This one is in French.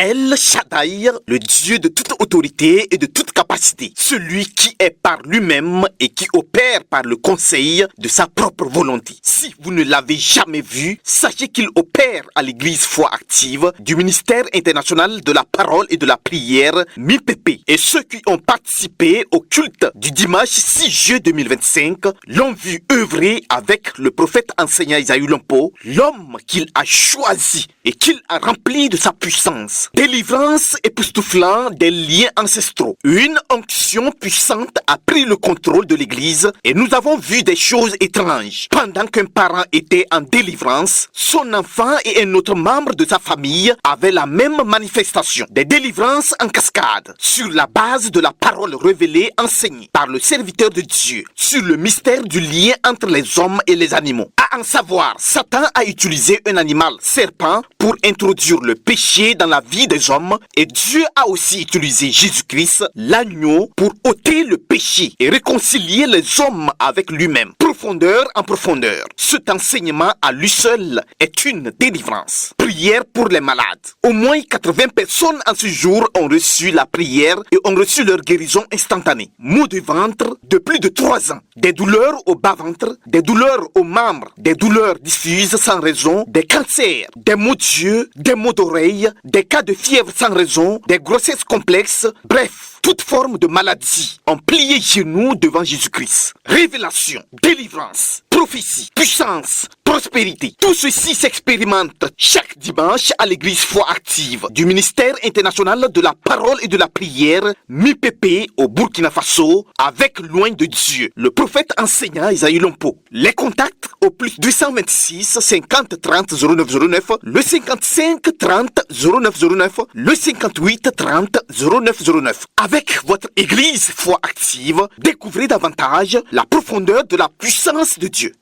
El Shaddai, le Dieu de toute autorité et de toute capacité, celui qui est par lui-même et qui opère par le conseil de sa propre volonté. Si vous ne l'avez jamais vu, sachez qu'il opère à l'église Foi Active du ministère international de la parole et de la prière MIPP. Et ceux qui ont participé au culte du dimanche 6 juillet 2025 l'ont vu œuvrer avec le prophète enseignant Isaïe Lompo, l'homme qu'il a choisi et qu'il a rempli de sa puissance. Délivrance époustouflant des liens ancestraux. Une onction puissante a pris le contrôle de l'église et nous avons vu des choses étranges. Pendant qu'un parent était en délivrance, son enfant et un autre membre de sa famille avaient la même manifestation. Des délivrances en cascade sur la base de la parole révélée enseignée par le serviteur de Dieu sur le mystère du lien entre les hommes et les animaux. À en savoir, Satan a utilisé un animal serpent pour introduire le péché dans la vie des hommes et Dieu a aussi utilisé Jésus-Christ, l'agneau, pour ôter le péché et réconcilier les hommes avec lui-même. Profondeur en profondeur. Cet enseignement à lui seul est une délivrance. Prière pour les malades. Au moins 80 personnes en ce jour ont reçu la prière et ont reçu leur guérison instantanée. Maux de ventre de plus de 3 ans. Des douleurs au bas-ventre, des douleurs aux membres, des douleurs diffuses sans raison, des cancers, des maux d'yeux, des maux d'oreilles, des cas de fièvre sans raison, des grossesses complexes, bref, toute forme de maladie ont plié genoux devant Jésus-Christ. Révélation, délivrance, prophétie, puissance, prospérité. Tout ceci s'expérimente chaque dimanche à l'église Foi Active du ministère international de la parole et de la prière MIPP au Burkina Faso avec loin de Dieu, le prophète enseignant Isaïe Lompo. Les contacts au plus 226 50 30 0909, le 55 30 0909, le 58 30 0909. Avec votre église Foi Active, découvrez davantage la profondeur de la puissance de Dieu.